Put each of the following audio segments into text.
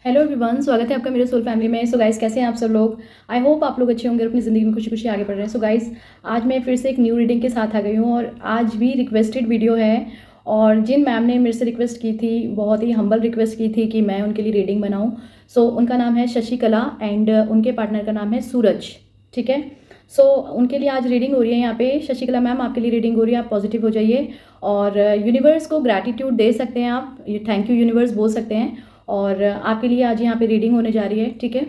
Hello everyone, स्वागत है आपका मेरे सोल फैमिली में। सो गाइस, कैसे हैं आप सब लोग। आई होप आप लोग अच्छे होंगे, अपनी ज़िंदगी में खुशी खुशी आगे बढ़ रहे हैं। सो गाइस, आज मैं फिर से एक न्यू रीडिंग के साथ आ गई हूँ और आज भी रिक्वेस्टेड वीडियो है। और जिन मैम ने मेरे से रिक्वेस्ट की थी, बहुत ही हम्बल रिक्वेस्ट की थी कि मैं उनके लिए रीडिंग बनाऊँ। सो उनका नाम है शशिकला एंड उनके पार्टनर का नाम है सूरज। ठीक है। सो उनके लिए आज रीडिंग हो रही है यहाँ पे। शशिकला मैम, आपके लिए रीडिंग हो रही है, आप पॉजिटिव हो जाइए और यूनिवर्स को ग्रैटिट्यूड दे सकते हैं आप, थैंक यू यूनिवर्स बोल सकते हैं। और आपके लिए आज यहाँ पे रीडिंग होने जा रही है। ठीक है।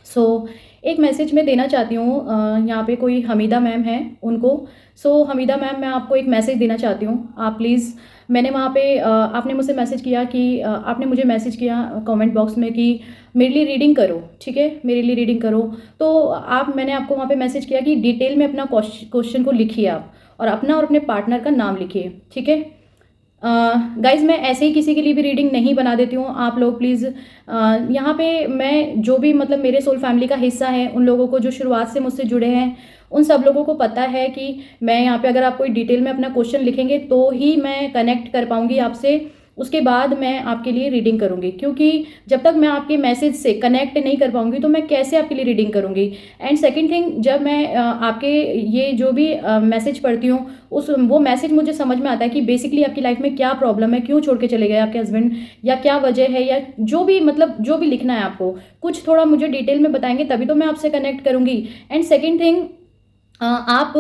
सो एक मैसेज मैं देना चाहती हूँ। यहाँ पे कोई हमीदा मैम है उनको। सो हमीदा मैम, मैं आपको एक मैसेज देना चाहती हूँ। आप प्लीज़, मैंने वहाँ पे आपने मुझसे मैसेज किया कि आपने मुझे मैसेज किया कमेंट बॉक्स में कि मेरे लिए रीडिंग करो। ठीक है, मेरे लिए रीडिंग करो। तो मैंने आपको वहाँ पे मैसेज किया कि डिटेल में अपना क्वेश्चन को लिखिए आप, और अपना और अपने पार्टनर का नाम लिखिए। ठीक है। गाइज, मैं ऐसे ही किसी के लिए भी रीडिंग नहीं बना देती हूँ। आप लोग प्लीज़, यहाँ पे मैं जो भी मतलब मेरे सोल फैमिली का हिस्सा है, उन लोगों को जो शुरुआत से मुझसे जुड़े हैं, उन सब लोगों को पता है कि मैं यहाँ पे अगर आप कोई डिटेल में अपना क्वेश्चन लिखेंगे तो ही मैं कनेक्ट कर पाऊँगी आपसे। उसके बाद मैं आपके लिए रीडिंग करूँगी, क्योंकि जब तक मैं आपके मैसेज से कनेक्ट नहीं कर पाऊँगी तो मैं कैसे आपके लिए रीडिंग करूँगी। एंड सेकंड थिंग, जब मैं आपके ये जो भी मैसेज पढ़ती हूँ, वो मैसेज मुझे समझ में आता है कि बेसिकली आपकी लाइफ में क्या प्रॉब्लम है, क्यों छोड़ के चले गए आपके हस्बैंड, या क्या वजह है, या जो भी मतलब जो भी लिखना है आपको, कुछ थोड़ा मुझे डिटेल में बताएंगे तभी तो मैं आपसे कनेक्ट करूँगी। एंड सेकेंड थिंग, आप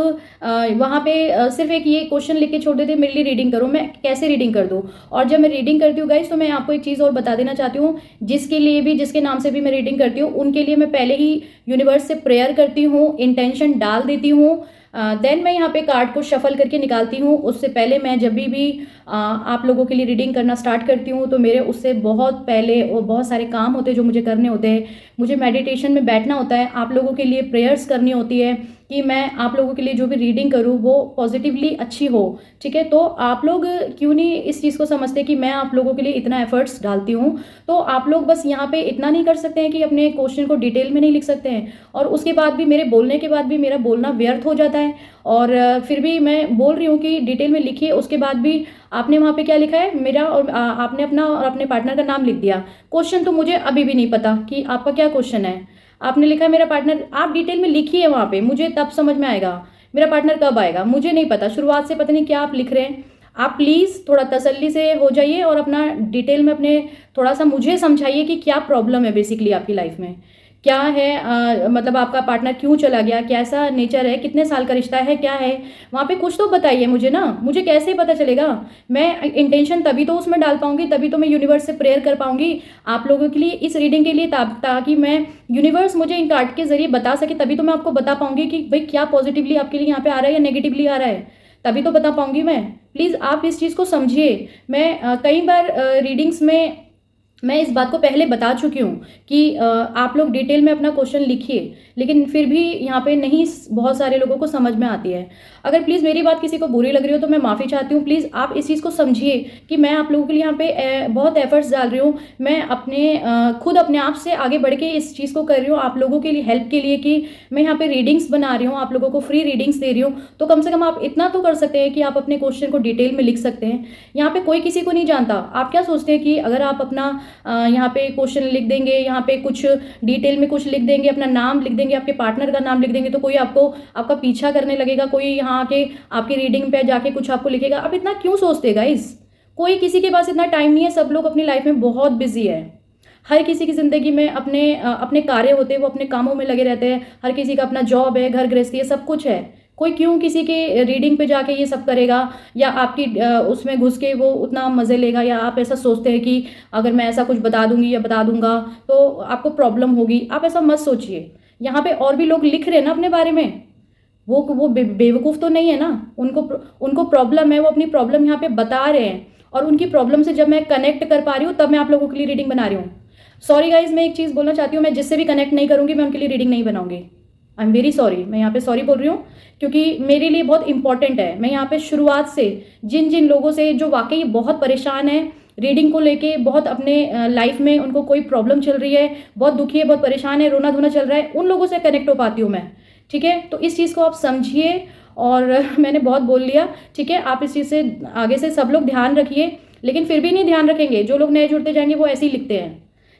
वहाँ पे सिर्फ एक ये क्वेश्चन लिख के छोड़ देते मेरे लिए रीडिंग करो। मैं कैसे रीडिंग कर दूँ? और जब मैं रीडिंग करती हूँ गाइज, तो मैं आपको एक चीज़ और बता देना चाहती हूँ। जिसके लिए भी, जिसके नाम से भी मैं रीडिंग करती हूँ, उनके लिए मैं पहले ही यूनिवर्स से प्रेयर करती हूँ, इंटेंशन डाल देती हूँ। देन मैं यहाँ पे कार्ड को शफल करके निकालती हूँ। उससे पहले मैं जब भी आप लोगों के लिए रीडिंग करना स्टार्ट करती हूँ, तो मेरे उससे बहुत पहले वो बहुत सारे काम होते हैं जो मुझे करने होते हैं। मुझे मेडिटेशन में बैठना होता है, आप लोगों के लिए प्रेयर्स करनी होती है कि मैं आप लोगों के लिए जो भी रीडिंग करूँ वो पॉजिटिवली अच्छी हो। ठीक है। तो आप लोग क्यों नहीं इस चीज़ को समझते कि मैं आप लोगों के लिए इतना एफर्ट्स डालती हूँ। तो आप लोग बस यहाँ पे इतना नहीं कर सकते हैं कि अपने क्वेश्चन को डिटेल में नहीं लिख सकते हैं, और उसके बाद भी मेरे बोलने के बाद भी मेरा बोलना व्यर्थ हो जाता है। और फिर भी मैं बोल रही हूँ कि डिटेल में लिखिए, उसके बाद भी आपने वहाँ पे क्या लिखा है, मेरा और आपने अपना और अपने पार्टनर का नाम लिख दिया। क्वेश्चन तो मुझे अभी भी नहीं पता कि आपका क्या क्वेश्चन है। आपने लिखा है मेरा पार्टनर, आप डिटेल में लिखिए वहाँ पे, मुझे तब समझ में आएगा। मेरा पार्टनर कब आएगा मुझे नहीं पता, शुरुआत से पता नहीं क्या आप लिख रहे हैं। आप प्लीज़ थोड़ा तसल्ली से हो जाइए और अपना डिटेल में अपने थोड़ा सा मुझे समझाइए कि क्या प्रॉब्लम है बेसिकली आपकी लाइफ में, क्या है। मतलब आपका पार्टनर क्यों चला गया, कैसा नेचर है, कितने साल का रिश्ता है, क्या है। वहाँ पे कुछ तो बताइए मुझे ना, मुझे कैसे पता चलेगा। मैं इंटेंशन तभी तो उसमें डाल पाऊंगी, तभी तो मैं यूनिवर्स से प्रेयर कर पाऊंगी आप लोगों के लिए, इस रीडिंग के लिए, ताकि मैं यूनिवर्स मुझे इन कार्ड के जरिए बता सके, तभी तो मैं आपको बता पाऊंगी कि भाई क्या पॉजिटिवली आपके लिए यहाँ पे आ रहा है या नेगेटिवली आ रहा है, तभी तो बता पाऊंगी मैं। प्लीज़ आप इस चीज़ को समझिए। मैं कई बार रीडिंग्स में मैं इस बात को पहले बता चुकी हूँ कि आप लोग डिटेल में अपना क्वेश्चन लिखिए, लेकिन फिर भी यहाँ पे नहीं बहुत सारे लोगों को समझ में आती है। अगर प्लीज़ मेरी बात किसी को बुरी लग रही हो तो मैं माफ़ी चाहती हूँ। प्लीज़ आप इस चीज़ को समझिए कि मैं आप लोगों के लिए यहाँ पे बहुत एफर्ट्स डाल रही हूँ। मैं खुद अपने आप से आगे बढ़ के इस चीज़ को कर रही हूँ आप लोगों के लिए हेल्प के लिए, कि मैं यहाँ पे रीडिंग्स बना रही हूँ, आप लोगों को फ्री रीडिंग्स दे रही हूँ। तो कम से कम आप इतना तो कर सकते हैं कि आप अपने क्वेश्चन को डिटेल में लिख सकते हैं। यहाँ पे कोई किसी को नहीं जानता। आप क्या सोचते हैं कि अगर आप अपना यहाँ पे क्वेश्चन लिख देंगे, यहाँ पे कुछ डिटेल में कुछ लिख देंगे, अपना नाम लिख देंगे, आपके पार्टनर का नाम लिख देंगे, तो कोई आपको आपका पीछा करने लगेगा, कोई यहाँ के आपकी रीडिंग पे जाके कुछ आपको लिखेगा। आप इतना क्यों सोचते गाइस? कोई किसी के पास इतना टाइम नहीं है, सब लोग अपनी लाइफ में बहुत बिजी है। हर किसी की ज़िंदगी में अपने कार्य होते हैं, वो अपने कामों में लगे रहते हैं। हर किसी का अपना जॉब है, घर गृहस्थी है, सब कुछ है। कोई क्यों किसी के रीडिंग पे जाके ये सब करेगा, या आपकी उसमें घुस के वो उतना मज़े लेगा, या आप ऐसा सोचते हैं कि अगर मैं ऐसा कुछ बता दूंगी या बता दूंगा तो आपको प्रॉब्लम होगी। आप ऐसा मत सोचिए। यहाँ पे और भी लोग लिख रहे हैं ना अपने बारे में, वो बेवकूफ़ तो नहीं है ना। उनको उनको प्रॉब्लम है, वो अपनी प्रॉब्लम यहाँ पे बता रहे हैं, और उनकी प्रॉब्लम से जब मैं कनेक्ट कर पा रही हूँ तब मैं आप लोगों के लिए रीडिंग बना रही हूँ। सॉरी गाइज, मैं एक चीज़ बोलना चाहती हूँ, मैं जिससे भी कनेक्ट नहीं करूँगी मैं उनके लिए रीडिंग नहीं बनाऊंगी। I am very sorry. मैं यहाँ पे सॉरी बोल रही हूँ, क्योंकि मेरे लिए बहुत इंपॉर्टेंट है। मैं यहाँ पे शुरुआत से जिन जिन लोगों से जो वाकई बहुत परेशान है रीडिंग को लेके, बहुत अपने लाइफ में उनको कोई प्रॉब्लम चल रही है, बहुत दुखी है, बहुत परेशान है, रोना धोना चल रहा है, उन लोगों से कनेक्ट हो पाती हूँ मैं। ठीक है। तो इस चीज़ को आप समझिए। और मैंने बहुत बोल लिया, ठीक है। आप इस चीज़ से आगे से सब लोग ध्यान रखिए, लेकिन फिर भी नहीं ध्यान रखेंगे, जो लोग नए जुड़ते जाएंगे वो ऐसे ही लिखते हैं।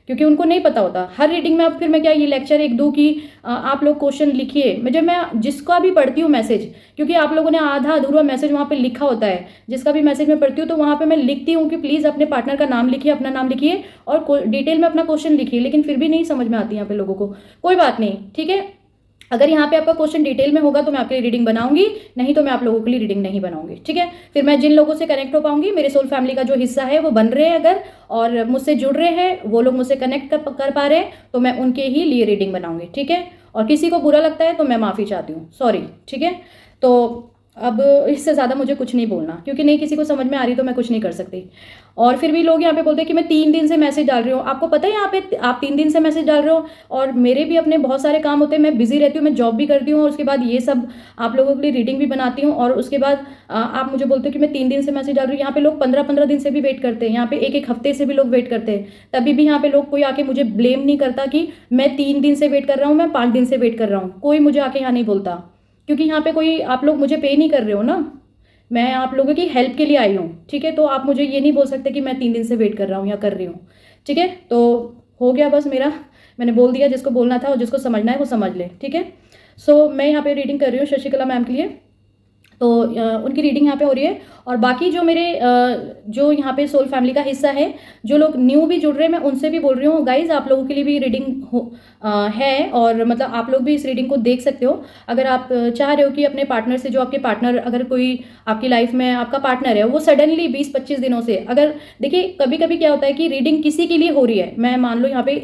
क्योंकि उनको नहीं पता होता हर रीडिंग में। अब फिर मैं क्या ये लेक्चर एक दूँ कि आप लोग क्वेश्चन लिखिए। जब मैं जिसका भी पढ़ती हूँ मैसेज, क्योंकि आप लोगों ने आधा अधूरा मैसेज वहाँ पे लिखा होता है, जिसका भी मैसेज मैं पढ़ती हूँ तो वहाँ पे मैं लिखती हूँ कि प्लीज़ अपने पार्टनर का नाम लिखिए, अपना नाम लिखिए और डिटेल में अपना क्वेश्चन लिखिए। लेकिन फिर भी नहीं समझ में आती यहाँ पे लोगों को। कोई बात नहीं, ठीक है। अगर यहाँ पे आपका क्वेश्चन डिटेल में होगा तो मैं आपके लिए रीडिंग बनाऊंगी, नहीं तो मैं आप लोगों के लिए रीडिंग नहीं बनाऊंगी, ठीक है। फिर मैं जिन लोगों से कनेक्ट हो पाऊंगी, मेरे सोल फैमिली का जो हिस्सा है वो बन रहे हैं अगर, और मुझसे जुड़ रहे हैं, वो लोग मुझसे कनेक्ट कर पा रहे हैं, तो मैं उनके ही लिए रीडिंग बनाऊंगी, ठीक है। और किसी को बुरा लगता है तो मैं माफ़ी चाहती हूँ, सॉरी, ठीक है। तो अब इससे ज़्यादा मुझे कुछ नहीं बोलना, क्योंकि नहीं किसी को समझ में आ रही तो मैं कुछ नहीं कर सकती। और फिर भी लोग यहाँ पे बोलते हैं कि मैं 3 दिन से मैसेज डाल रही हूँ। आपको पता है यहाँ पे आप 3 दिन से मैसेज डाल रहे हो, और मेरे भी अपने बहुत सारे काम होते हैं, मैं बिजी रहती हूँ, मैं जॉब भी करती हूँ, और उसके बाद ये सब आप लोगों के लिए रीडिंग भी बनाती हूँ, और उसके बाद आप मुझे बोलते हो कि मैं 3 दिन से मैसेज डाल रही हूँ। यहाँ पे लोग 15-15 दिन से भी वेट करते हैं, यहाँ पे एक हफ्ते से भी लोग वेट करते हैं, तभी भी यहाँ पे लोग कोई आके मुझे ब्लेम नहीं करता कि मैं 3 दिन से वेट कर रहा हूँ, मैं 5 दिन से वेट कर रहा हूँ। कोई मुझे आके यहाँ नहीं बोलता, क्योंकि यहाँ पे कोई आप लोग मुझे पे नहीं कर रहे हो ना, मैं आप लोगों की हेल्प के लिए आई हूँ, ठीक है। तो आप मुझे ये नहीं बोल सकते कि मैं 3 दिन से वेट कर रहा हूँ या कर रही हूँ, ठीक है। तो हो गया बस मेरा, मैंने बोल दिया, जिसको बोलना था और जिसको समझना है वो समझ ले, ठीक है। सो मैं यहाँ पे रीडिंग कर रही हूँ शशिकला मैम के लिए, तो उनकी रीडिंग यहाँ पे हो रही है। और बाकी जो मेरे जो यहाँ पे सोल फैमिली का हिस्सा है, जो लोग न्यू भी जुड़ रहे हैं, मैं उनसे भी बोल रही हूँ गाइज, आप लोगों के लिए भी रीडिंग है, और मतलब आप लोग भी इस रीडिंग को देख सकते हो। अगर आप चाह रहे हो कि अपने पार्टनर से, जो आपके पार्टनर, अगर कोई आपकी लाइफ में आपका पार्टनर है, वो सडनली 20-25 दिनों से, अगर देखिए कभी कभी क्या होता है कि रीडिंग किसी के लिए हो रही है, मैं मान लो यहाँ पे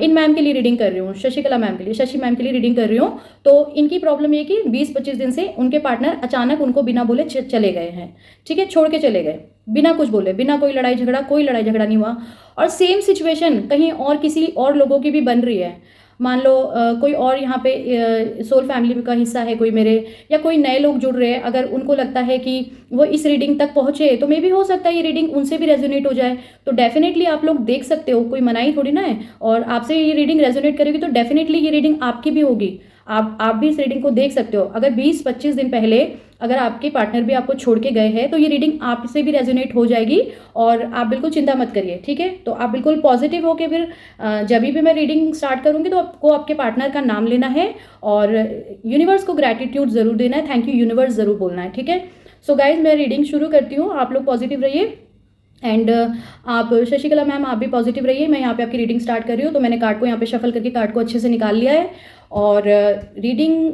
इन मैम के लिए रीडिंग कर रही हूँ, शशिकला मैम के लिए, शशि मैम के लिए रीडिंग कर रही हूँ, तो इनकी प्रॉब्लम ये कि 20-25 दिन से उनके पार्टनर अचानक उनको बिना बोले चले गए हैं, ठीक है, छोड़ के चले गए, बिना कुछ बोले, बिना कोई लड़ाई झगड़ा नहीं हुआ। और सेम सिचुएशन कहीं और किसी और लोगों की भी बन रही है। मान लो कोई और यहाँ पे सोल फैमिली का हिस्सा है कोई मेरे, या कोई नए लोग जुड़ रहे हैं, अगर उनको लगता है कि वो इस रीडिंग तक पहुँचे, तो मे भी हो सकता है ये रीडिंग उनसे भी रेजोनेट हो जाए। तो डेफिनेटली आप लोग देख सकते हो, कोई मनाही थोड़ी ना है, और आपसे ये रीडिंग रेजोनेट करेगी तो डेफिनेटली ये रीडिंग आपकी भी होगी। आप भी इस रीडिंग को देख सकते हो। अगर 20-25 दिन पहले अगर आपके पार्टनर भी आपको छोड़ के गए हैं, तो ये रीडिंग आपसे भी रेजोनेट हो जाएगी, और आप बिल्कुल चिंता मत करिए, ठीक है। तो आप बिल्कुल पॉजिटिव होके फिर जब भी मैं रीडिंग स्टार्ट करूँगी तो आपको आपके पार्टनर का नाम लेना है, और यूनिवर्स को ग्रैटिट्यूड ज़रूर देना है, थैंक यू यूनिवर्स ज़रूर बोलना है, ठीक है। सो गाइज मैं रीडिंग शुरू करती हूँ, आप लोग पॉजिटिव रहिए, एंड आप शशिकला मैम आप भी पॉजिटिव रहिए। मैं यहाँ पे आपकी रीडिंग स्टार्ट कर रही हूँ, तो मैंने कार्ड को यहाँ पे शफल करके कार्ड को अच्छे से निकाल लिया है, और रीडिंग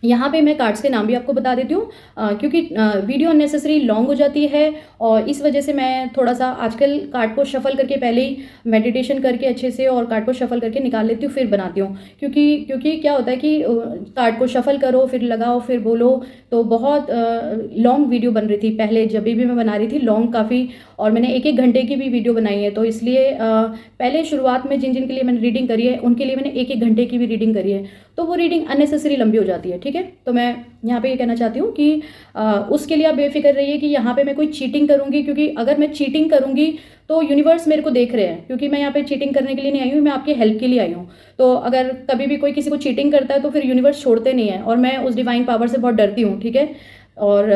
यहाँ पे मैं कार्ड्स के नाम भी आपको बता देती हूँ, क्योंकि वीडियो अननेसेसरी लॉन्ग हो जाती है, और इस वजह से मैं थोड़ा सा आजकल कार्ड को शफल करके पहले ही मेडिटेशन करके अच्छे से और कार्ड को शफल करके निकाल लेती हूँ, फिर बनाती हूँ। क्योंकि क्या होता है कि कार्ड को शफल करो, फिर लगाओ, फिर बोलो, तो बहुत लॉन्ग वीडियो बन रही थी पहले, जब भी मैं बना रही थी लॉन्ग काफ़ी, और मैंने 1-1 घंटे की भी वीडियो बनाई है। तो इसलिए पहले शुरुआत में जिन के लिए मैंने रीडिंग करी है, उनके लिए मैंने 1-1 घंटे की भी रीडिंग करी है, तो वो रीडिंग अननेसेसरी लंबी हो जाती है, ठीक है। तो मैं यहाँ पे ये कहना चाहती हूँ कि उसके लिए आप बेफिक्र रहिए कि यहाँ पे मैं कोई चीटिंग करूँगी, क्योंकि अगर मैं चीटिंग करूँगी तो यूनिवर्स मेरे को देख रहे हैं, क्योंकि मैं यहाँ पे चीटिंग करने के लिए नहीं आई हूँ, मैं आपकी हेल्प के लिए आई हूँ। तो अगर कभी भी कोई किसी को चीटिंग करता है तो फिर यूनिवर्स छोड़ते नहीं है, और मैं उस डिवाइन पावर से बहुत डरती हूँ, ठीक है। और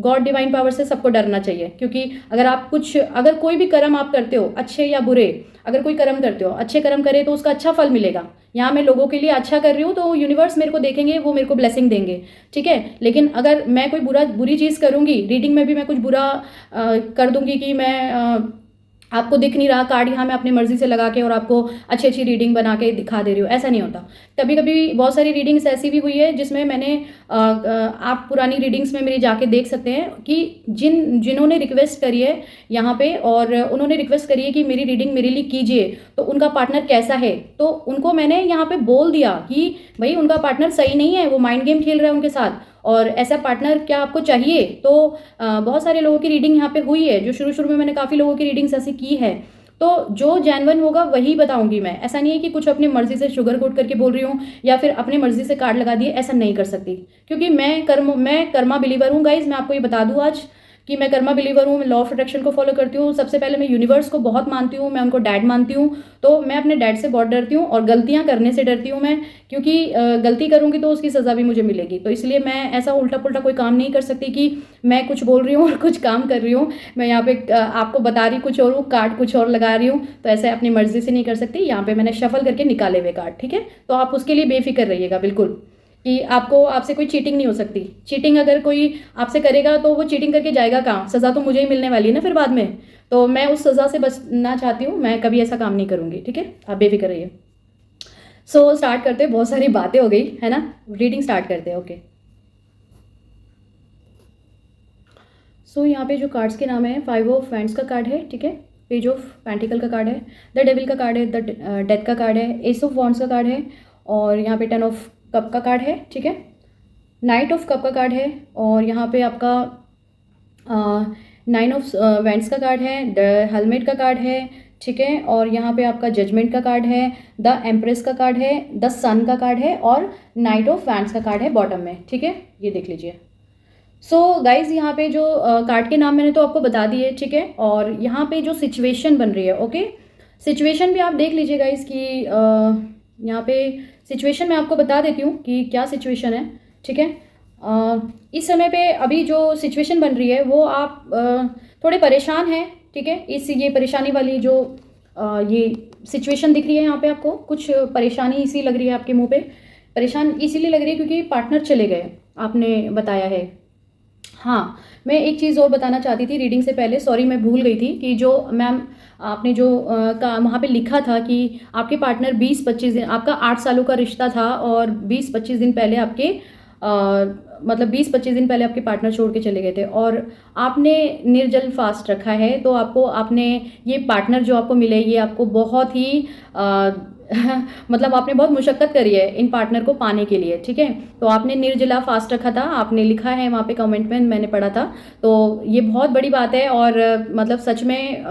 गॉड डिवाइन पावर से सबको डरना चाहिए, क्योंकि अगर कोई भी कर्म आप करते हो, अच्छे या बुरे, अगर कोई कर्म करते हो, अच्छे कर्म करे तो उसका अच्छा फल मिलेगा। यहाँ मैं लोगों के लिए अच्छा कर रही हूँ तो यूनिवर्स मेरे को देखेंगे, वो मेरे को ब्लेसिंग देंगे, ठीक है। लेकिन अगर मैं कोई बुरी चीज़ करूँगी, रीडिंग में भी मैं कुछ बुरा कर दूँगी कि मैं आपको दिख नहीं रहा कार्ड, यहाँ मैं अपनी मर्जी से लगा के और आपको अच्छी अच्छी रीडिंग बना के दिखा दे रही हूँ, ऐसा नहीं होता। कभी कभी बहुत सारी रीडिंग्स ऐसी भी हुई है जिसमें मैंने आप पुरानी रीडिंग्स में मेरी जाके देख सकते हैं कि जिन्होंने रिक्वेस्ट करी है यहाँ पे, और उन्होंने रिक्वेस्ट करी है कि मेरी रीडिंग मेरे लिए कीजिए, तो उनका पार्टनर कैसा है, तो उनको मैंने यहाँ पे बोल दिया कि भाई उनका पार्टनर सही नहीं है, वो माइंड गेम खेल रहा है उनके साथ, और ऐसा पार्टनर क्या आपको चाहिए। तो बहुत सारे लोगों की रीडिंग यहाँ पे हुई है, जो शुरू में मैंने काफ़ी लोगों की रीडिंग्स ऐसी की है, तो जो जेन्युइन होगा वही बताऊंगी मैं। ऐसा नहीं है कि कुछ अपनी मर्जी से शुगर कोट करके बोल रही हूँ, या फिर अपनी मर्जी से कार्ड लगा दिए, ऐसा नहीं कर सकती, क्योंकि मैं कर्मा बिलीवर हूँ गाइज। मैं आपको ये बता दूँ आज कि मैं कर्मा बिलीवर हूँ, मैं लॉ ऑफ अट्रैक्शन को फॉलो करती हूँ। सबसे पहले मैं यूनिवर्स को बहुत मानती हूँ, मैं उनको डैड मानती हूँ। तो मैं अपने डैड से बहुत डरती हूँ और गलतियाँ करने से डरती हूँ मैं, क्योंकि गलती करूँगी तो उसकी सज़ा भी मुझे मिलेगी। तो इसलिए मैं ऐसा उल्टा पुल्टा कोई काम नहीं कर सकती कि मैं कुछ बोल रही हूँ और कुछ काम कर रही हूँ। मैं यहाँ पे आपको बता रही कुछ और हूँ, कार्ड कुछ और लगा रही हूँ, तो ऐसे अपनी मर्जी से नहीं कर सकती। यहाँ पे मैंने शफल करके निकाले हुए कार्ड, ठीक है। तो आप उसके लिए बेफिक्र रहिएगा बिल्कुल, कि आपको आपसे कोई चीटिंग नहीं हो सकती। चीटिंग अगर कोई आपसे करेगा तो वो चीटिंग करके जाएगा कहाँ, सज़ा तो मुझे ही मिलने वाली है ना फिर बाद में। तो मैं उस सज़ा से बचना चाहती हूँ, मैं कभी ऐसा काम नहीं करूँगी, ठीक है। आप बेफिक्र रहिए। सो स्टार्ट करते हैं, बहुत सारी बातें हो गई है ना, रीडिंग स्टार्ट करते हैं। ओके, सो यहाँ पे जो कार्ड्स के नाम है, 5 ऑफ वैंड्स का कार्ड है, ठीक है। पेज ऑफ पेंटिकल का कार्ड है, द डेविल का कार्ड है, द डेथ का कार्ड है, एस ऑफ वॉन्ड्स का कार्ड है, और यहाँ पे 10 ऑफ कप का कार्ड है, ठीक है। नाइट ऑफ कप का कार्ड है, और यहाँ पे आपका 9 ऑफ वैंड्स का कार्ड है, द हेलमेट का कार्ड है, ठीक है। और यहाँ पे आपका जजमेंट का कार्ड है, द एम्प्रेस का कार्ड है, द सन का कार्ड है, और नाइट ऑफ वैंड्स का कार्ड है बॉटम में, ठीक है। ये देख लीजिए। सो गाइज यहाँ पे जो कार्ड के नाम मैंने तो आपको बता दिए, ठीक है। और यहाँ पे जो सिचुएशन बन रही है, ओके, सिचुएशन भी आप देख लीजिए गाइज कि यहाँ पे सिचुएशन मैं आपको बता देती हूँ कि क्या सिचुएशन है, ठीक है। इस समय पे अभी जो सिचुएशन बन रही है वो आप थोड़े परेशान हैं, ठीक है। ये परेशानी वाली जो ये सिचुएशन दिख रही है यहाँ पे, आपको कुछ परेशानी इसी लग रही है आपके मुंह पे। परेशान इसीलिए लग रही है क्योंकि पार्टनर चले गए, आपने बताया है। हाँ, मैं एक चीज़ और बताना चाहती थी रीडिंग से पहले, सॉरी मैं भूल गई थी कि जो मैम आपने जो वहाँ पे लिखा था कि आपके पार्टनर 20-25 दिन, आपका 8 सालों का रिश्ता था और 20-25 दिन पहले आपके मतलब 20-25 दिन पहले आपके पार्टनर छोड़ के चले गए थे, और आपने निर्जल फास्ट रखा है। तो आपको आपने ये पार्टनर जो आपको मिले, ये आपको बहुत ही मतलब आपने बहुत मुशक्क़त करी है इन पार्टनर को पाने के लिए, ठीक है। तो आपने निर्जला फास्ट रखा था, आपने लिखा है वहाँ पे कमेंट में, मैंने पढ़ा था। तो ये बहुत बड़ी बात है, और मतलब सच में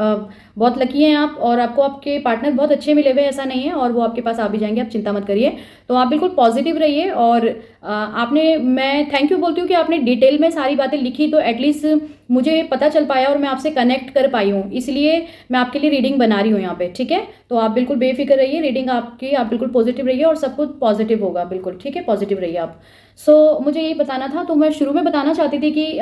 बहुत लकी हैं आप, और आपको आपके पार्टनर बहुत अच्छे मिले हुए, ऐसा नहीं है, और वो आपके पास आ भी जाएंगे, आप चिंता मत करिए। तो आप बिल्कुल पॉजिटिव रहिए। और मैं थैंक यू बोलती हूँ कि आपने डिटेल में सारी बातें लिखी, तो एटलीस्ट मुझे पता चल पाया और मैं आपसे कनेक्ट कर पाई हूँ, इसलिए मैं आपके लिए रीडिंग बना रही हूँ यहाँ पे, ठीक है। तो आप बिल्कुल बेफिक्र रहिए, रीडिंग आपकी, आप बिल्कुल पॉजिटिव रहिए और सब कुछ पॉजिटिव होगा, बिल्कुल ठीक है, पॉजिटिव रहिए आप। सो मुझे यही बताना था। तो मैं शुरू में बताना चाहती थी कि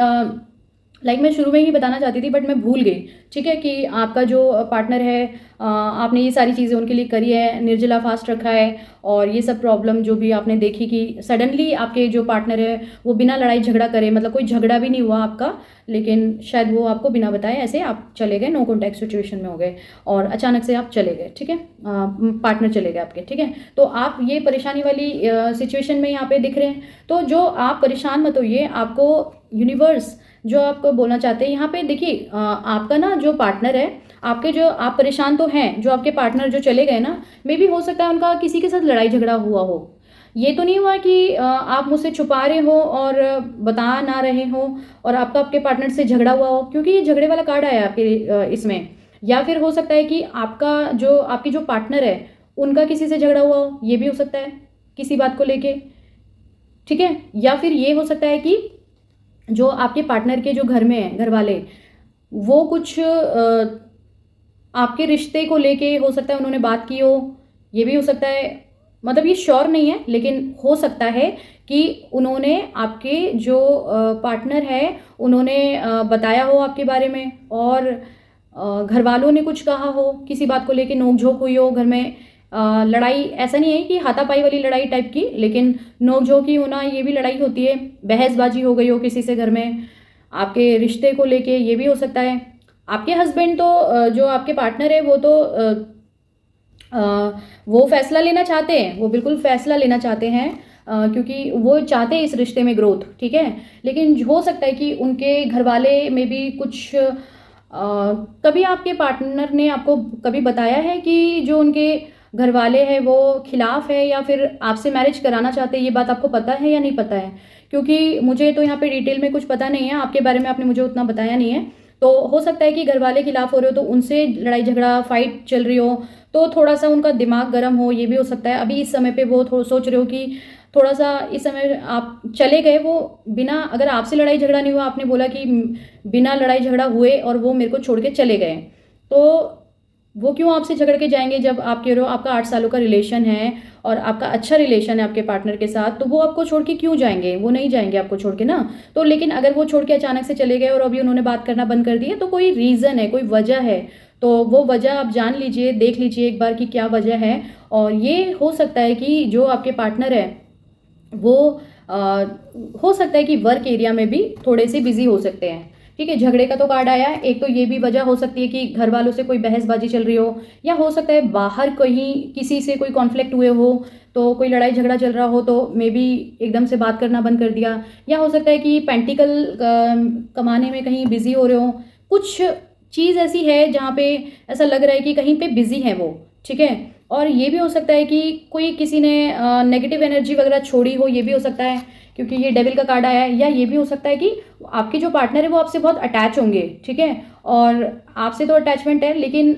मैं शुरू में ही बताना चाहती थी, बट मैं भूल गई, ठीक है, कि आपका जो पार्टनर है, आपने ये सारी चीज़ें उनके लिए करी है, निर्जला फास्ट रखा है, और ये सब प्रॉब्लम जो भी आपने देखी कि सडनली आपके जो पार्टनर है वो बिना लड़ाई झगड़ा करे, मतलब कोई झगड़ा भी नहीं हुआ आपका, लेकिन शायद वो आपको बिना बताए ऐसे आप चले गए, नो कॉन्टैक्ट सिचुएशन में हो गए, और अचानक से आप चले गए, ठीक है, पार्टनर चले गए आपके, ठीक है। तो आप ये परेशानी वाली सिचुएशन में यहाँ पे दिख रहे हैं। तो जो आप परेशान मत होइए, आपको यूनिवर्स जो आपको बोलना चाहते हैं यहाँ पे, देखिए आपका ना जो पार्टनर है, आपके जो आप परेशान तो हैं, जो आपके पार्टनर जो चले गए ना, मे भी हो सकता है उनका किसी के साथ लड़ाई झगड़ा हुआ हो। ये तो नहीं हुआ कि आप मुझसे छुपा रहे हो और बता ना रहे हो और आपका आपके पार्टनर से झगड़ा हुआ हो, क्योंकि ये झगड़े वाला कार्ड आया आपके इसमें। या फिर हो सकता है कि आपकी जो पार्टनर है उनका किसी से झगड़ा हुआ हो, ये भी हो सकता है किसी बात को लेके, ठीक है। या फिर ये हो सकता है कि जो आपके पार्टनर के जो घर में है, घर वाले, वो कुछ आपके रिश्ते को लेके हो सकता है उन्होंने बात की हो, ये भी हो सकता है। मतलब ये श्योर नहीं है, लेकिन हो सकता है कि उन्होंने आपके जो पार्टनर है उन्होंने बताया हो आपके बारे में, और घर वालों ने कुछ कहा हो, किसी बात को लेके नोक-झोंक हुई हो घर में, लड़ाई, ऐसा नहीं है कि हाथापाई वाली लड़ाई टाइप की, लेकिन नोक-झोंक ही होना, ये भी लड़ाई होती है। बहसबाजी हो गई हो किसी से घर में आपके रिश्ते को लेके, ये भी हो सकता है। आपके हस्बैंड तो जो आपके पार्टनर है वो तो वो फैसला लेना चाहते हैं, वो बिल्कुल फैसला लेना चाहते हैं, क्योंकि वो चाहते हैं इस रिश्ते में ग्रोथ, ठीक है। लेकिन हो सकता है कि उनके घर वाले में भी कुछ कभी आपके पार्टनर ने आपको कभी बताया है कि जो उनके घर वाले हैं वो खिलाफ है, या फिर आपसे मैरिज कराना चाहते हैं, ये बात आपको पता है या नहीं पता है? क्योंकि मुझे तो यहाँ पे डिटेल में कुछ पता नहीं है, आपके बारे में आपने मुझे उतना बताया नहीं है। तो हो सकता है कि घर वाले खिलाफ हो रहे हो, तो उनसे लड़ाई झगड़ा फाइट चल रही हो, तो थोड़ा सा उनका दिमाग गर्म हो, ये भी हो सकता है। अभी इस समय पे वो सोच रहे हो कि थोड़ा सा इस समय आप चले गए, वो बिना, अगर आपसे लड़ाई झगड़ा नहीं हुआ, आपने बोला कि बिना लड़ाई झगड़ा हुए और वो मेरे को छोड़ के चले गए, तो वो क्यों आपसे झगड़ के जाएंगे? जब आप कह रहे हो आपका 8 सालों का रिलेशन है और आपका अच्छा रिलेशन है आपके पार्टनर के साथ, तो वो आपको छोड़ के क्यों जाएंगे? वो नहीं जाएंगे आपको छोड़ के ना। तो लेकिन अगर वो छोड़ के अचानक से चले गए और अभी उन्होंने बात करना बंद कर दी है, तो कोई रीज़न है, कोई वजह है। तो वो वजह आप जान लीजिए, देख लीजिए एक बार कि क्या वजह है। और ये हो सकता है कि जो आपके पार्टनर है वो हो सकता है कि वर्क एरिया में भी थोड़े से बिजी हो सकते हैं। ठीक है, झगड़े का तो कार्ड आया है। एक तो ये भी वजह हो सकती है कि घर वालों से कोई बहसबाजी चल रही हो, या हो सकता है बाहर कहीं किसी से कोई कॉन्फ्लिक्ट हुए हो, तो कोई लड़ाई झगड़ा चल रहा हो तो मे बी एकदम से बात करना बंद कर दिया। या हो सकता है कि पेंटिकल कमाने में कहीं बिजी हो रहे हो। कुछ चीज़ ऐसी है जहाँ पे ऐसा लग रहा है कि कहीं पे बिजी है वो। ठीक है, और ये भी हो सकता है कि कोई किसी ने नेगेटिव एनर्जी वगैरह छोड़ी हो, ये भी हो सकता है क्योंकि ये डेविल का कार्ड आया है। या ये भी हो सकता है कि आपके जो पार्टनर है वो आपसे बहुत अटैच होंगे। ठीक है, और आपसे तो अटैचमेंट है, लेकिन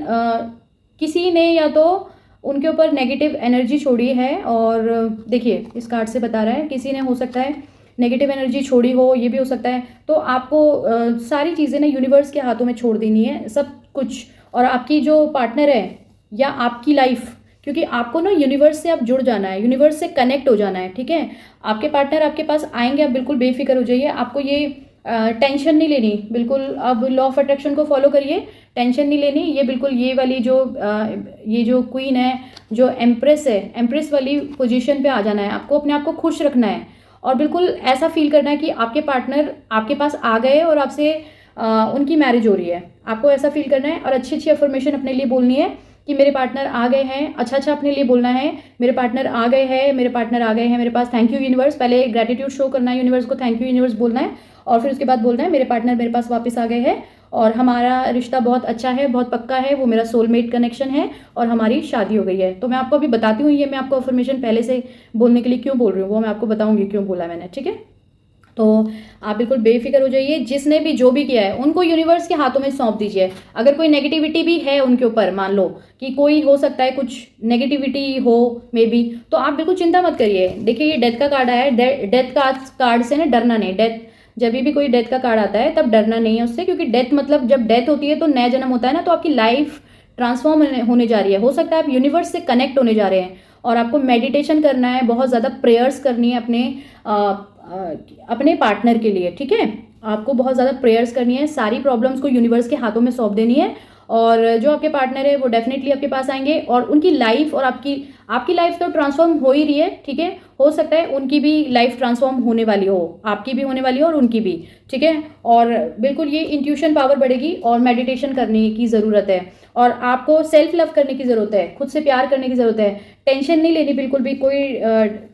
किसी ने या तो उनके ऊपर नेगेटिव एनर्जी छोड़ी है। और देखिए इस कार्ड से बता रहा है किसी ने, हो सकता है नेगेटिव एनर्जी छोड़ी हो, ये भी हो सकता है। तो आपको सारी चीज़ें ना यूनिवर्स के हाथों में छोड़ देनी है, सब कुछ। और आपकी जो पार्टनर है या आपकी लाइफ, क्योंकि आपको ना यूनिवर्स से आप जुड़ जाना है, यूनिवर्स से कनेक्ट हो जाना है। ठीक है, आपके पार्टनर आपके पास आएंगे, आप बिल्कुल बेफिक्र हो जाइए। आपको ये टेंशन नहीं लेनी, बिल्कुल। अब लॉ ऑफ अट्रैक्शन को फॉलो करिए, टेंशन नहीं लेनी। ये बिल्कुल ये वाली जो ये जो क्वीन है, जो एम्प्रेस है, एम्प्रेस वाली पोजीशन पे आ जाना है। आपको अपने आप को खुश रखना है और बिल्कुल ऐसा फील करना है कि आपके पार्टनर आपके पास आ गए और आपसे उनकी मैरिज हो रही है। आपको ऐसा फील करना है और अच्छी अच्छी अफर्मेशन अपने लिए बोलनी है कि मेरे पार्टनर आ गए हैं। अच्छा अच्छा अपने लिए बोलना है, मेरे पार्टनर आ गए हैं, मेरे पार्टनर आ गए हैं मेरे पास, थैंक यू यूनिवर्स। पहले ग्रेटिट्यूड शो करना है यूनिवर्स को, थैंक यू यूनिवर्स बोलना है, और फिर उसके बाद बोलना है मेरे पार्टनर मेरे पास वापस आ गए हैं और हमारा रिश्ता बहुत अच्छा है, बहुत पक्का है, वो मेरा सोलमेट कनेक्शन है और हमारी शादी हो गई है। तो मैं आपको अभी बताती हूँ, ये मैं आपको अफर्मेशन पहले से बोलने के लिए क्यों बोल रही हूँ, वो मैं आपको बताऊँगी क्यों बोला मैंने। ठीक है, तो आप बिल्कुल बेफिक्र हो जाइए। जिसने भी जो भी किया है उनको यूनिवर्स के हाथों में सौंप दीजिए। अगर कोई नेगेटिविटी भी है उनके ऊपर, मान लो कि कोई हो सकता है कुछ नेगेटिविटी हो मे बी, तो आप बिल्कुल चिंता मत करिए। देखिए ये डेथ का कार्ड आया है, डेथ का कार्ड से ना डरना नहीं। डेथ, जब भी कोई डेथ का कार्ड आता है तब डरना नहीं है उससे, क्योंकि डेथ मतलब जब डेथ होती है तो नया जन्म होता है ना, तो आपकी लाइफ ट्रांसफॉर्म होने जा रही है। हो सकता है आप यूनिवर्स से कनेक्ट होने जा रहे हैं और आपको मेडिटेशन करना है, बहुत ज़्यादा प्रेयर्स करनी है अपने पार्टनर के लिए। ठीक है, आपको बहुत ज़्यादा प्रेयर्स करनी है, सारी प्रॉब्लम्स को यूनिवर्स के हाथों में सौंप देनी है और जो आपके पार्टनर है वो डेफिनेटली आपके पास आएंगे और उनकी लाइफ और आपकी लाइफ तो ट्रांसफॉर्म हो ही रही है। ठीक है, हो सकता है उनकी भी लाइफ ट्रांसफॉर्म होने वाली हो, आपकी भी होने वाली हो और उनकी भी। ठीक है, और बिल्कुल ये इंट्यूशन पावर बढ़ेगी और मेडिटेशन करने की ज़रूरत है और आपको सेल्फ लव करने की ज़रूरत है, खुद से प्यार करने की ज़रूरत है। टेंशन नहीं लेनी बिल्कुल भी, कोई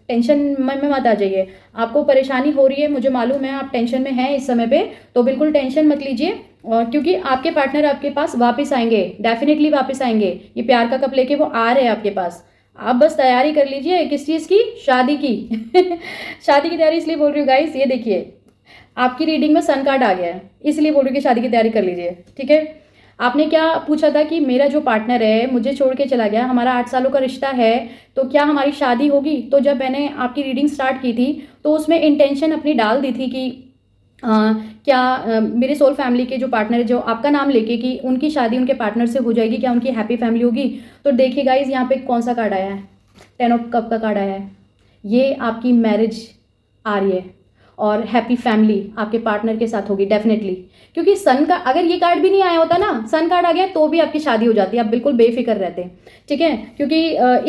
टेंशन में मत आ जाइए। आपको परेशानी हो रही है, मुझे मालूम है आप टेंशन में हैं इस समय पे, तो बिल्कुल टेंशन मत लीजिए। और क्योंकि आपके पार्टनर आपके पास वापस आएंगे, डेफिनेटली वापस आएंगे। ये प्यार का कप लेके वो आ रहे हैं आपके पास। आप बस तैयारी कर लीजिए, किस चीज़ की? शादी की शादी की तैयारी इसलिए बोल रही हूँ गाइस, ये देखिए आपकी रीडिंग में सन कार्ड आ गया है, इसलिए बोल रही हूँ कि शादी की तैयारी कर लीजिए। ठीक है, आपने क्या पूछा था कि मेरा जो पार्टनर है मुझे छोड़ के चला गया, हमारा 8 सालों का रिश्ता है, तो क्या हमारी शादी होगी? तो जब मैंने आपकी रीडिंग स्टार्ट की थी तो उसमें इंटेंशन अपनी डाल दी थी कि क्या मेरे सोल फैमिली के जो पार्टनर है, जो आपका नाम लेके कि उनकी शादी उनके पार्टनर से हो जाएगी, क्या उनकी हैप्पी फैमिली होगी? तो देखिए गाइज यहाँ पे कौन सा कार्ड आया है, 10 ऑफ कप का कार्ड आया है। ये आपकी मैरिज आ रही है और हैप्पी फैमिली आपके पार्टनर के साथ होगी डेफिनेटली। क्योंकि सन का अगर ये कार्ड भी नहीं आया होता ना, सन कार्ड आ गया तो भी आपकी शादी हो जाती है, आप बिल्कुल बेफिक्र रहते हैं। ठीक है, क्योंकि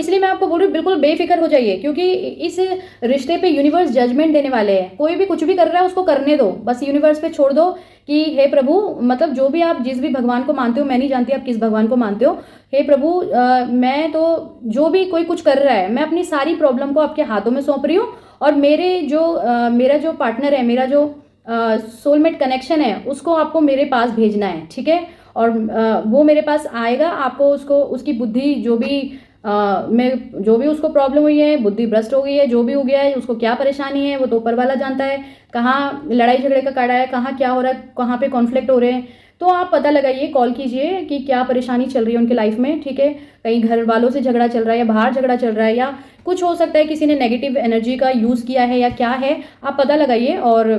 इसलिए मैं आपको बोल रही हूँ बिल्कुल बेफिक्र हो जाइए, क्योंकि इस रिश्ते पे यूनिवर्स जजमेंट देने वाले हैं। कोई भी कुछ भी कर रहा है उसको करने दो, बस यूनिवर्स पे छोड़ दो कि हे प्रभु, मतलब जो भी आप जिस भी भगवान को मानते हो, मैं नहीं जानती आप किस भगवान को मानते हो, हे प्रभु मैं तो जो भी कोई कुछ कर रहा है, मैं अपनी सारी प्रॉब्लम को आपके हाथों में सौंप रही हूँ और मेरा जो पार्टनर है, मेरा जो सोलमेट कनेक्शन है, उसको आपको मेरे पास भेजना है। ठीक है, और वो मेरे पास आएगा, आपको उसकी बुद्धि जो भी उसको प्रॉब्लम हुई है, बुद्धि भ्रष्ट हो गई है, जो भी हो गया है, उसको क्या परेशानी है वो तो ऊपर वाला जानता है। कहाँ लड़ाई झगड़े का कार्ड आया है, कहाँ क्या हो रहा है, कहाँ पे कॉन्फ्लिक्ट हो रहे हैं, तो आप पता लगाइए, कॉल कीजिए कि क्या परेशानी चल रही है उनकी लाइफ में, ठीक है। कहीं घर वालों से झगड़ा चल रहा है या बाहर झगड़ा चल रहा है, या कुछ हो सकता है किसी ने नेगेटिव एनर्जी का यूज़ किया है या क्या है, आप पता लगाइए। और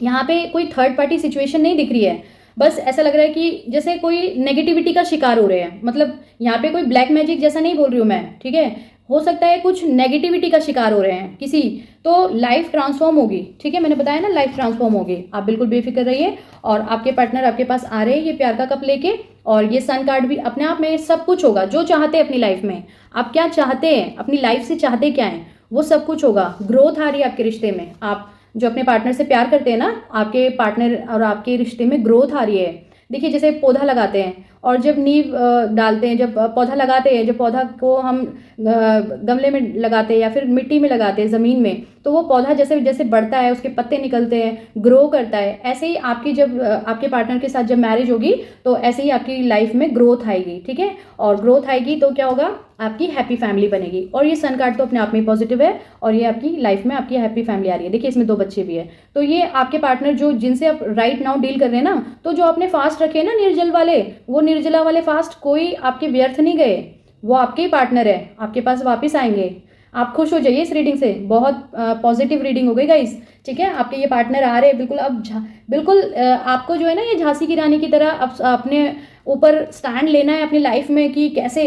यहाँ पे कोई थर्ड पार्टी सिचुएशन नहीं दिख रही है, बस ऐसा लग रहा है कि जैसे कोई नेगेटिविटी का शिकार हो रहे हैं। मतलब यहाँ पे कोई ब्लैक मैजिक जैसा नहीं बोल रही हूँ मैं, ठीक है। हो सकता है कुछ नेगेटिविटी का शिकार हो रहे हैं किसी, तो लाइफ ट्रांसफॉर्म होगी, ठीक है। मैंने बताया ना, लाइफ ट्रांसफॉर्म होगी, आप बिल्कुल बेफिक्र रहिए। और आपके पार्टनर आपके पास आ रहे हैं ये प्यार का कप लेके, और ये सन कार्ड भी अपने आप में सब कुछ होगा जो चाहते हैं अपनी लाइफ में। आप क्या चाहते हैं अपनी लाइफ से, चाहते क्या हैं, वो सब कुछ होगा। ग्रोथ आ रही है आपके रिश्ते में, आप जो अपने पार्टनर से प्यार करते हैं ना, आपके पार्टनर और आपके रिश्ते में ग्रोथ आ रही है। देखिए जैसे पौधा लगाते हैं और जब नींव डालते हैं, जब पौधा लगाते हैं, जब पौधा को हम गमले में लगाते हैं या फिर मिट्टी में लगाते हैं, ज़मीन में, तो वो पौधा जैसे जैसे बढ़ता है, उसके पत्ते निकलते हैं, ग्रो करता है। ऐसे ही आपकी जब आपके पार्टनर के साथ जब मैरिज होगी तो ऐसे ही आपकी लाइफ में ग्रोथ आएगी, ठीक है। और ग्रोथ आएगी तो क्या होगा, आपकी हैप्पी फैमिली बनेगी। और ये सन कार्ड तो अपने आप में पॉजिटिव है, और ये आपकी लाइफ में आपकी हैप्पी फैमिली आ रही है। देखिए इसमें 2 बच्चे भी है, तो ये आपके पार्टनर जो जिनसे आप राइट नाउ डील कर रहे हैं ना, तो जो आपने फास्ट रखे ना निर्जल वाले, वो निर्जला वाले फास्ट कोई आपके व्यर्थ नहीं गए, वो आपके ही पार्टनर है, आपके पास वापस आएंगे। आप खुश हो जाइए इस रीडिंग से, बहुत पॉजिटिव रीडिंग हो गई गाइस, ठीक है। आपके ये पार्टनर आ रहे हैं बिल्कुल, अब बिल्कुल आपको जो है ना, ये झांसी की रानी की तरह अब अपने ऊपर स्टैंड लेना है अपनी लाइफ में कि कैसे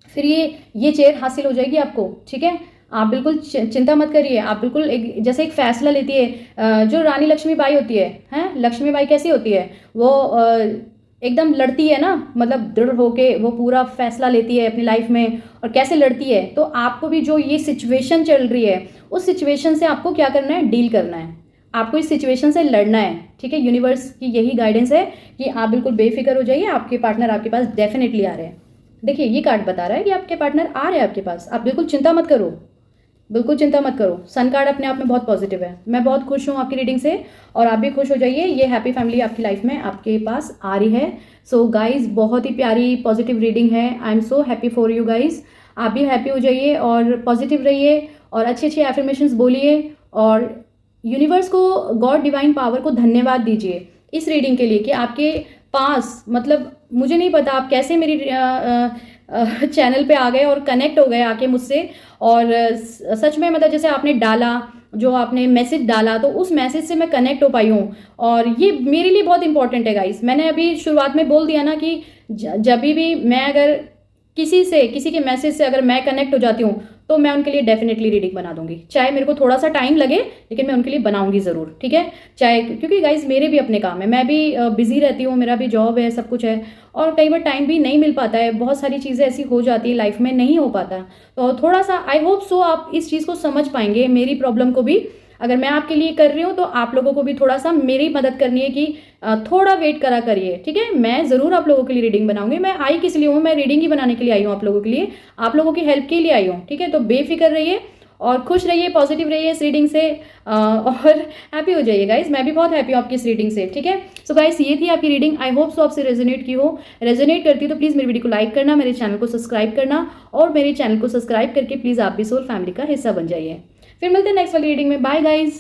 फिर ये चेयर हासिल हो जाएगी आपको, ठीक है। आप बिल्कुल चिंता मत करिए, आप बिल्कुल जैसे एक फैसला लेती है जो रानी लक्ष्मीबाई होती है, हैं लक्ष्मीबाई कैसी होती है, वो एकदम लड़ती है ना, मतलब दृढ़ होके वो पूरा फैसला लेती है अपनी लाइफ में, और कैसे लड़ती है। तो आपको भी जो ये सिचुएशन चल रही है, उस सिचुएशन से आपको क्या करना है, डील करना है, आपको इस सिचुएशन से लड़ना है, ठीक है। यूनिवर्स की यही गाइडेंस है कि आप बिल्कुल बेफिक्र हो जाइए, आपके पार्टनर आपके पास डेफिनेटली आ रहे हैं। देखिए ये कार्ड बता रहा है कि आपके पार्टनर आ रहे हैं आपके पास, आप बिल्कुल चिंता मत करो, बिल्कुल चिंता मत करो। सन कार्ड अपने आप में बहुत पॉजिटिव है, मैं बहुत खुश हूँ आपकी रीडिंग से, और आप भी खुश हो जाइए। ये हैप्पी फैमिली आपकी लाइफ में आपके पास आ रही है। सो गाइज बहुत ही प्यारी पॉजिटिव रीडिंग है, I am so happy for you guys. आप भी हैप्पी हो जाइए और पॉजिटिव रहिए और अच्छी अच्छी एफर्मेशंस बोलिए, और यूनिवर्स को, गॉड डिवाइन पावर को धन्यवाद दीजिए इस रीडिंग के लिए कि आपके पास, मतलब मुझे नहीं पता आप कैसे मेरी चैनल पे आ गए और कनेक्ट हो गए आके मुझसे। और सच में मतलब जैसे आपने डाला, जो आपने मैसेज डाला, तो उस मैसेज से मैं कनेक्ट हो पाई हूँ, और ये मेरे लिए बहुत इंपॉर्टेंट है गाइस। मैंने अभी शुरुआत में बोल दिया ना कि जब भी मैं अगर किसी के मैसेज से अगर मैं कनेक्ट हो जाती हूँ तो मैं उनके लिए डेफिनेटली रीडिंग बना दूंगी, चाहे मेरे को थोड़ा सा टाइम लगे, लेकिन मैं उनके लिए बनाऊंगी ज़रूर, ठीक है। चाहे, क्योंकि गाइज मेरे भी अपने काम है, मैं भी बिजी रहती हूँ, मेरा भी जॉब है, सब कुछ है, और कई बार टाइम भी नहीं मिल पाता है, बहुत सारी चीज़ें ऐसी हो जाती है लाइफ में, नहीं हो पाता। तो थोड़ा सा आई होप सो आप इस चीज़ को समझ पाएंगे, मेरी प्रॉब्लम को भी अगर मैं आपके लिए कर रही हूँ तो आप लोगों को भी थोड़ा सा मेरी मदद करनी है कि थोड़ा वेट करा करिए, ठीक है। मैं ज़रूर आप लोगों के लिए रीडिंग बनाऊंगी, मैं आई किस लिए हूँ, मैं रीडिंग ही बनाने के लिए आई हूँ आप लोगों के लिए, आप लोगों की हेल्प के लिए आई हूँ, ठीक है। तो बेफिक्र रहिए और खुश रहिए, पॉजिटिव रहिए इस रीडिंग से, और हैप्पी हो जाइए गाइस। मैं भी बहुत हैप्पी हूँ आपकी इस रीडिंग से, ठीक है। सो गाइस ये थी आपकी रीडिंग, आई होप सो आपसे रेजोनेट की हो। रेजोनेट करती तो प्लीज़ मेरी वीडियो को लाइक करना, मेरे चैनल को सब्सक्राइब करना, और मेरे चैनल को सब्सक्राइब करके प्लीज़ आप भी सोल फैमिली का हिस्सा बन जाइए। फिर मिलते हैं नेक्स्ट वाली रीडिंग में, बाय गाइज।